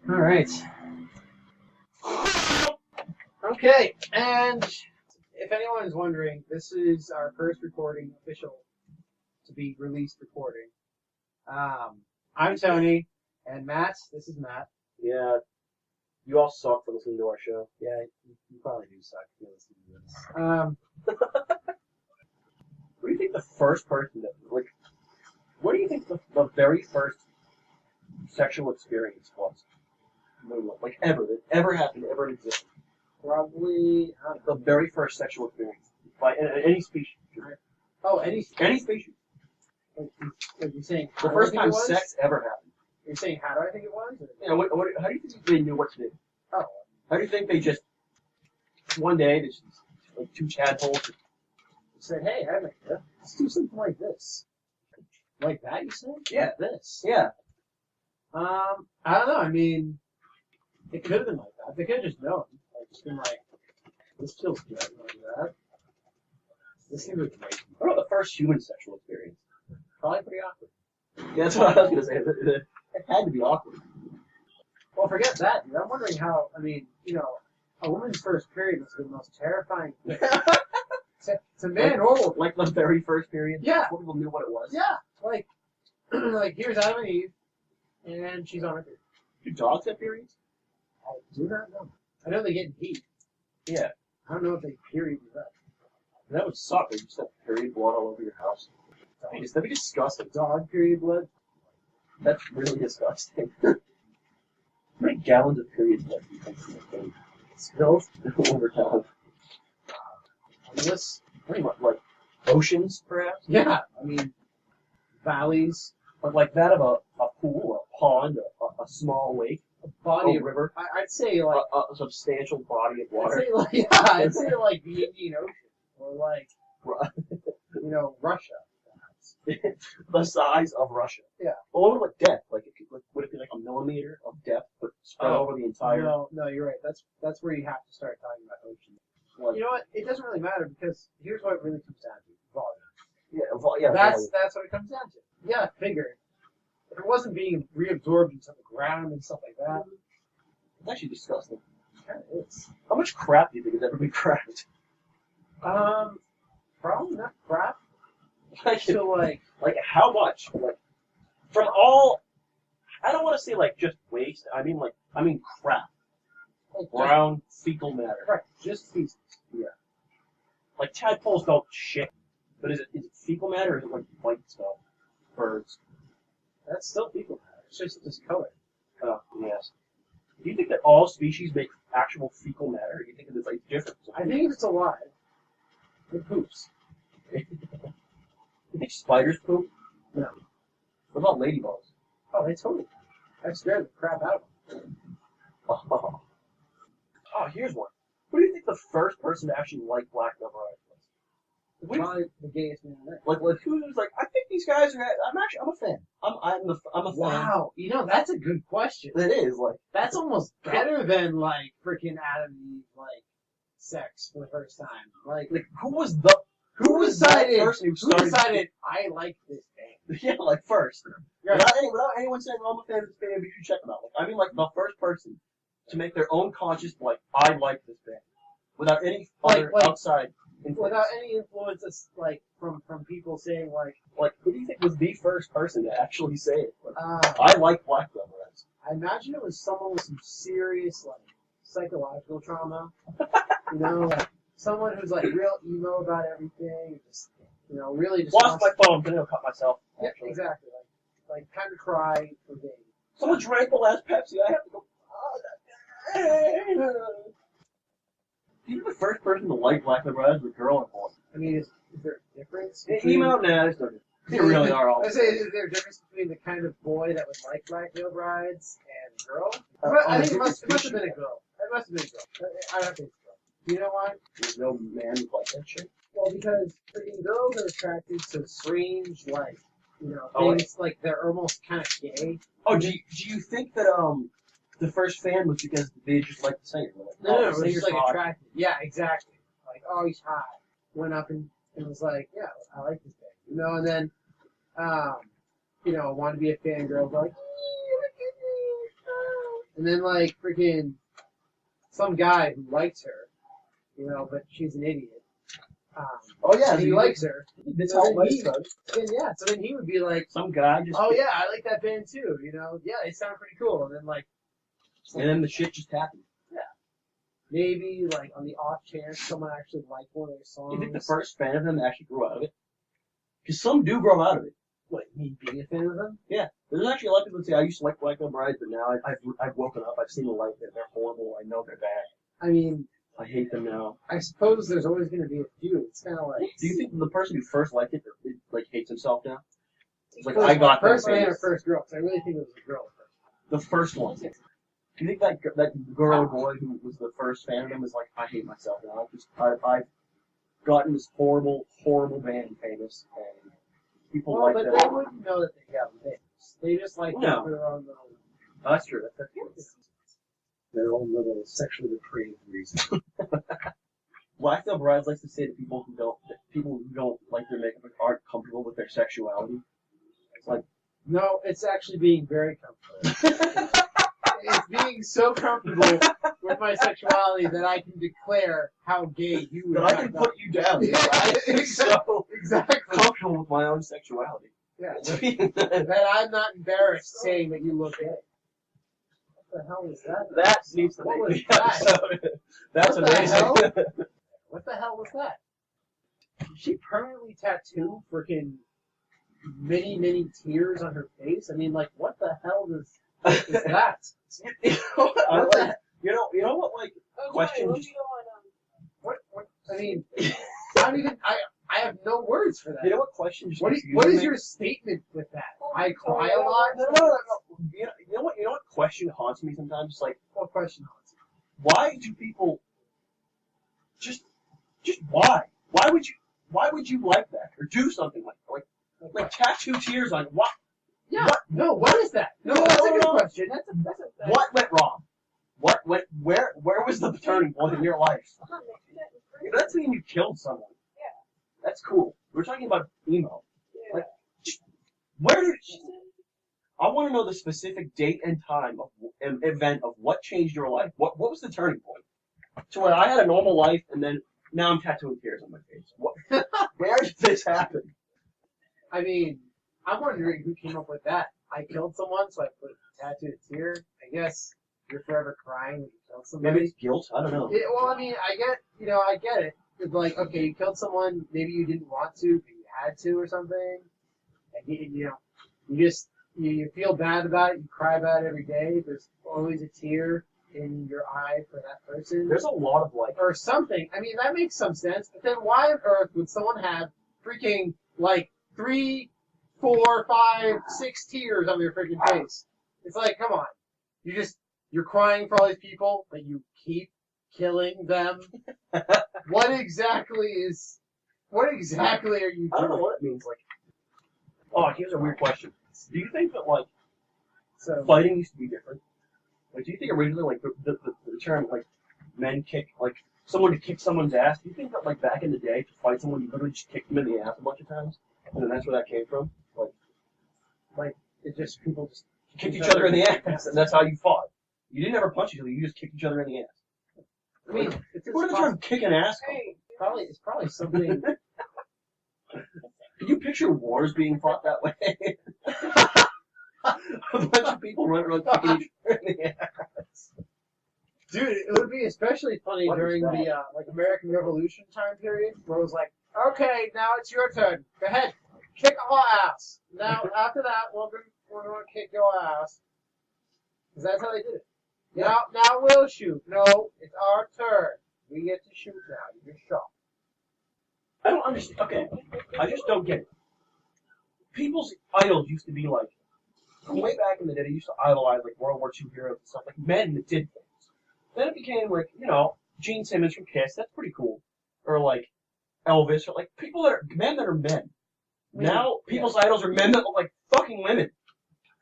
All right. Okay, and if anyone is wondering, this is our first recording, official to be released recording. I'm Tony, and Matt. This is Matt. Yeah, you all suck for listening to our show. Yeah, you probably do suck if you're listening to this. What do you think the first person that, like, what do you think the very first sexual experience was? Like, ever, that ever happened, ever existed? Probably The very first sexual experience by any species. Oh, any species. like you're saying The first time sex ever happened. You're saying how do I think it was? Or? You know, how do you think they knew what to do? Oh, How do you think they just one day they just like two tadpoles said, hey, let's do something like this. Like that, you said? Yeah. Like this. Yeah. I don't know. I mean, it could have been like that. They could have just known. Like, just been like, this feels good. Like that. This seems like great. What about the first human sexual experience? Probably pretty awkward. Yeah, that's what I was going to say. It had to be awkward. Well, forget that, dude. I'm wondering how, I mean, you know, a woman's first period must be the most terrifying thing. to man or woman. Like the very first period? Yeah. Before people knew what it was? Yeah. Like, like here's Adam and Eve, and she's on her period. Do dogs have periods? I do not know. I know they get heat. Yeah. I don't know if they period you up. That would suck. They just have period blood all over your house. That'd be disgusting. Dog period blood? That's really disgusting. How many gallons of period blood do you think they Spilled? over time? Unless, Pretty much, like, oceans, perhaps? yeah, I mean, valleys, But like that of a pool, a pond, a small lake, a body a of river, I'd say like a substantial body of water. I'd say like the Indian Ocean or like you know Russia. The size of Russia. Yeah. Well, what about depth? Like, would it be like a millimeter of depth, but spread over the entire? No, you're right. That's where you have to start talking about ocean. Well, you know what? It doesn't really matter because here's what it really comes down to: volume. Yeah. That's what it comes down to. Yeah, figure. If it wasn't being reabsorbed into the ground and stuff like that, It's actually disgusting. it kind of is. How much crap do you think has ever been cracked? Probably not crap. Like, So like, how much? Like, from all, I don't want to say like just waste. I mean crap. Brown fecal matter. right, just feces. Yeah. Like tadpoles don't shit, but is it fecal matter or is it like white stuff? Birds. That's still fecal matter. It's just discolored. Oh, yes. Do you think that all species make actual fecal matter? Or do you think it's like different? I think if it's alive, it poops. You think spiders poop? No. What about ladybugs? Oh, they totally. I scared the crap out of them. Oh, here's one. Who do you think the first person to actually like black rubber eyes was? Probably the gayest man on earth. Like who's like? I think these guys are. I'm a fan. I'm a fan. Wow, you know that's a good question. It is like That's almost better than like freaking Adam and Eve like sex for the first time. Like who decided? that person who Who started? decided I like this band? Yeah, like first. Right. Without anyone saying, "Oh, I'm a fan of this band," you should check them out. Like, I mean, like the first person to make their own conscious, like, I like this band, without any other outside influence. Without any influences like from people saying Like, who do you think was the first person to actually say it? Like, like I like Black Rubber Eyes. I imagine it was someone with some serious like psychological trauma. You know, like someone who's like real emo about everything, just you know, really just Lost my phone, gonna cut myself. Yeah, Actually. exactly. Like kind of cry for days. Someone drank the last Pepsi. I have to go. Do you think the first person to like Black Rubber Eyes was a girl or boy? I mean, is there a difference? Emo? Nah, there's no difference. They really are all. I say, is there a difference between the kind of boy that would like Black Veil Brides and girl? I think it must have been a girl. It must have been a girl. I don't think it's a girl. You know why? There's no man who likes that shit. Well, because freaking girls are attracted to strange, like, you know, Oh, things like they're almost kind of gay. Oh, do you think that the first fan was because they just liked the singer? Like, No, the it was just singer's like hot. attracted. Yeah, exactly. Like, oh, he's hot. Went up and was like, yeah, I like this thing. You know, and then, you know, wanted to be a fangirl, but like, And then, like, freaking some guy who likes her, you know, but she's an idiot. Oh yeah, and he likes her. That's So how then life goes. so then he would be like, Some guy just. oh yeah, I like that band too, you know? Yeah, they sound pretty cool. And then, like, And then the shit just happened. maybe, like, on the off chance someone actually liked one of their songs. Do you think the first fan of them actually grew out of it? Because some do grow out of it. What, me being a fan of them? Yeah. There's actually a lot of people that say, I used to like Black Eyed Brides, but now I've woken up, I've seen the light, they're horrible, I know they're bad. I mean, I hate them now. I suppose there's always going to be a few. It's kind of like... Do you think the person who first liked it, like, hates himself now? It's like, I got first them man or famous. first girl? Because I really think it was a girl first. The first one. Do you think that girl or boy who was the first fan of them is like, I hate myself now? I've gotten this horrible, horrible band famous, and people like but them. they wouldn't know that they got famous. They just like them for their own little... That's true. That's true. Their own little sexually depraved reason. Black Eyed Brides likes to say to people who don't like their makeup aren't comfortable with their sexuality. It's like, No, it's actually being very comfortable. It's being so comfortable with my sexuality that I can declare how gay you would. but I can put you down. Yeah, I'm so exactly. comfortable with my own sexuality. Yeah, that I'm not embarrassed saying that you look gay. What the hell is that? That needs to What make was the that? episode. That's What the amazing. hell? What the hell was that? Did she permanently tattoo freaking many, many tears on her face? I mean, like, what the hell is that? You know what? What the- You know what? Like, question. What? I mean, I don't even. I have no words for that. You know what question? Just What confuses is me? your statement with that? I cry a lot. No. You know what? You know what question haunts me sometimes? It's like, What question? why do people just why? Why would you like that or do something like tattoo tears on what? Yeah. What? No. What is that? No, No, that's a no, good no. question. What went wrong? What went? Where was the turning point in your life? That's mean you killed someone. Yeah. That's cool. We're talking about emo. Yeah. Like, where did? I want to know the specific date and time of an event of what changed your life. What was the turning point? To where I had a normal life and then now I'm tattooing tears on my face. What? Where did this happen? I mean, I'm wondering who came up with that. I killed someone, so I put a tattooed tear. I guess you're forever crying when you killed somebody. Maybe it's guilt. I don't know. Well, I mean, I get it. It's like, okay, you killed someone, maybe you didn't want to, but you had to or something. And you feel bad about it, you cry about it every day. There's always a tear in your eye for that person. There's a lot of like. Or something. I mean, that makes some sense. But then why on earth would someone have freaking, like, 3, 4, 5, 6 tears on their freaking face? It's like, come on. You're crying for all these people, but you keep killing them. What exactly are you doing? I don't know what it means. Like, oh, here's a weird question. Do you think that like fighting used to be different? Like, do you think originally like the term like men kick like someone to kick someone's ass? Do you think that like back in the day to fight someone you literally just kicked them in the ass a bunch of times, and then that's where that came from? Like it's just people just kicked each other in the ass, and that's how you fought. You didn't ever punch each other. You just kicked each other in the ass. I mean, Where did the term "kick an ass" come from? it's probably something. Can you picture wars being fought that way? A bunch of people running around kicking each other in the ass. Dude, it would be especially funny What is during that? the like American Revolution time period, where it was like, okay, now it's your turn. Go ahead, kick our ass. Now after that, we're gonna kick your ass. Because that's how they did it. Yeah. Now we'll shoot. No, it's our turn. We get to shoot now. You get shot. I don't understand. Okay, I just don't get it. People's idols used to be like, way back in the day, they used to idolize like World War II heroes and stuff, like men that did things. Then it became like, Gene Simmons from Kiss, that's pretty cool. Or like Elvis, or like men that are men. Now people's idols are men that look like fucking women.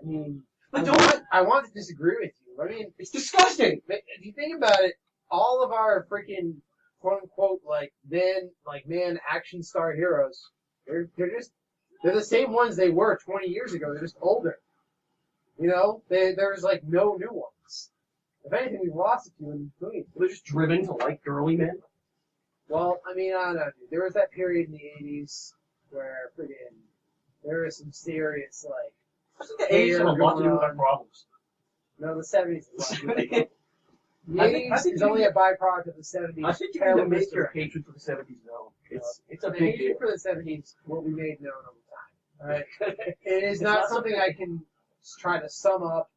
I mean, Like, I want to disagree with you. I mean, it's disgusting. if you think about it, all of our freaking quote unquote man action star heroes, they're the same ones they were 20 years ago. They're just older. There's like no new ones. anything, we've lost a few in between. They're just driven to like girly men. Well, I mean, I don't know, dude. There was that period in the 80s where friggin' there was some serious, like, I think the 80s have a lot to do with our problems. No, the 70s is a lot. The I 80s think is only a byproduct of the 70s. I think you need to make your hatred for the 70s known. It's a the big hatred deal. for the 70s will be made known over time. All right? It is not something I can try to sum up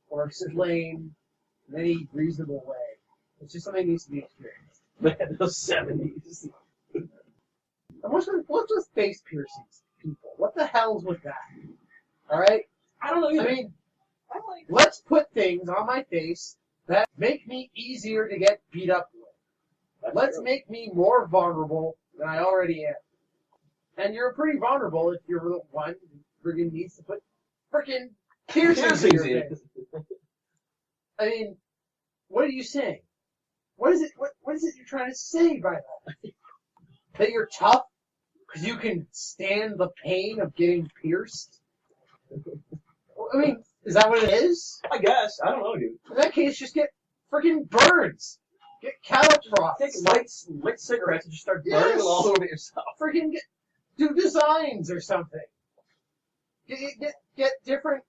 or explain in any reasonable way. It's just something that needs to be experienced. The 70s. And what's with face piercings, people? What the hell's with that? All right? I don't know either. I mean, let's put things on my face that make me easier to get beat up with. Let's make me more vulnerable than I already am. And you're pretty vulnerable if you're the one who friggin' needs to put frickin' piercings in your face. I mean, what are you saying? What is it you're trying to say by that? That you're tough because you can stand the pain of getting pierced? I mean, is that what it is? I guess. I don't know, dude. In that case, just get freaking burns. Get cattle prods. Take lit cigarettes and just start burning them all over yourself. Freaking do designs or something. Get different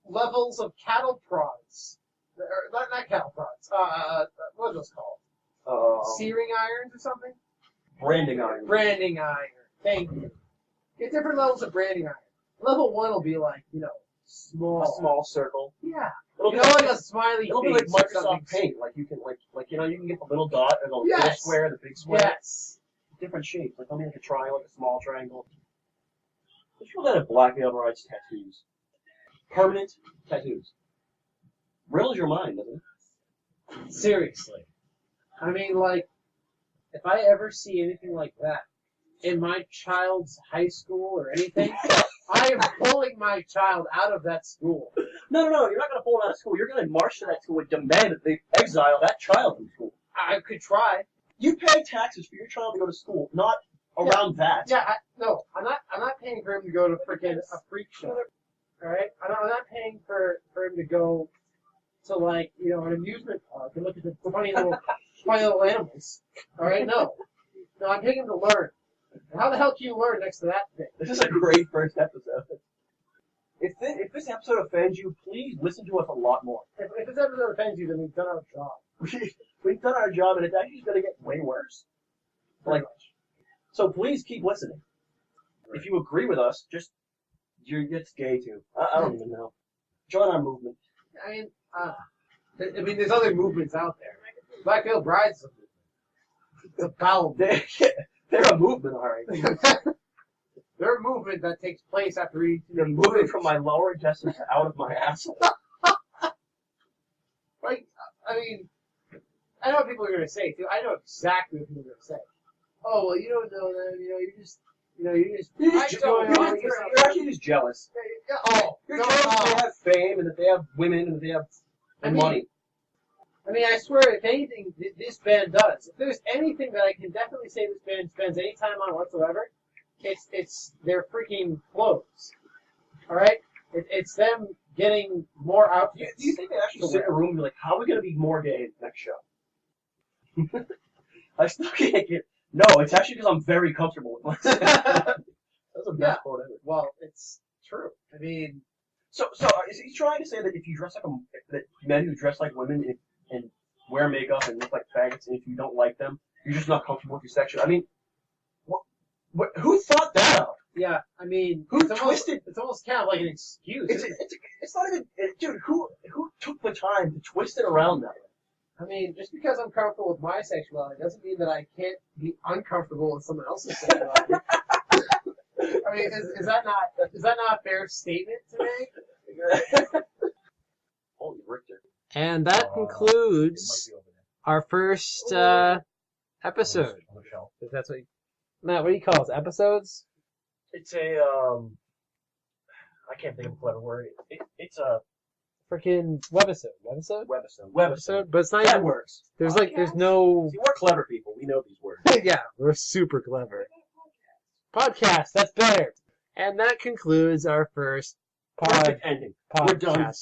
levels of cattle prods. Or, not cattle prods. What are those called? Searing irons or something? Branding iron. Branding iron. Thank you. Get different levels of branding iron. Level 1 will be like, small. A small circle. Yeah. It'll be like a smiley It'll face. be like Microsoft Paint. Like you can you can get the little dot and the little square, the big square. Yes. Different shapes. Like like a triangle, like a small triangle. Did you know that Black Veil writes tattoos? Permanent tattoos. Riddles your mind, doesn't it? Seriously. I mean, like, if I ever see anything like that in my child's high school or anything, I am pulling my child out of that school. No, you're not going to pull him out of school. You're going to march to that school and demand that they exile that child from school. I could try. You pay taxes for your child to go to school, not around that. Yeah, I'm not paying for him to go to freaking a freak show. All right? I'm not paying for him to go to, like, an amusement park and look at the funny little animals. All right? No, I'm paying him to learn. And how the hell can you learn next to that thing? This is a great first episode. If this episode offends you, please listen to us a lot more. If this episode offends you, then we've done our job. We've done our job, and it's actually going to get way worse. So please keep listening. Right. If you agree with us, it's gay too. I don't even know. Join our movement. I mean, there's other movements out there. Black Veil Brides is a movement. It's a bowel movement. They're a movement, all right. They're a movement that takes place after eating. They're moving from my lower intestines out of my asshole. I mean, I know what people are going to say, too. I know exactly what people are going to say. Oh, well, you don't know them. You're actually just jealous. You're jealous that they have fame and that they have women and that they have money. I mean, I swear, if anything this band does, if there's anything that I can definitely say this band spends any time on whatsoever, it's their freaking clothes. All right? It's them getting more outfits. Do you think they actually sit in a room and be like, how are we going to be more gay in the next show? I still can't get... No, it's actually because I'm very comfortable with myself. That's the best quote ever. Well, it's true. I mean... So is he trying to say that if you dress like that men who dress like women and wear makeup and look like faggots, and if you don't like them, you're just not comfortable with your section? I mean, who thought that out? Yeah, I mean, it's almost kind of like an excuse. It's not even, dude. Who took the time to twist it around that way? I mean, just because I'm comfortable with my sexuality doesn't mean that I can't be uncomfortable with someone else's sexuality. I mean, is that not a fair statement to make? Holy Richter. And that concludes our first episode. If that's what Matt, what do you call it? Episodes? It's a I can't think of a clever word. It's a freaking webisode. Webisode. But it's not that even, works. There's no. See, we're clever people. We know these words. Yeah, we're super clever. Podcast. That's better. And that concludes our first perfect ending. podcast. We're done.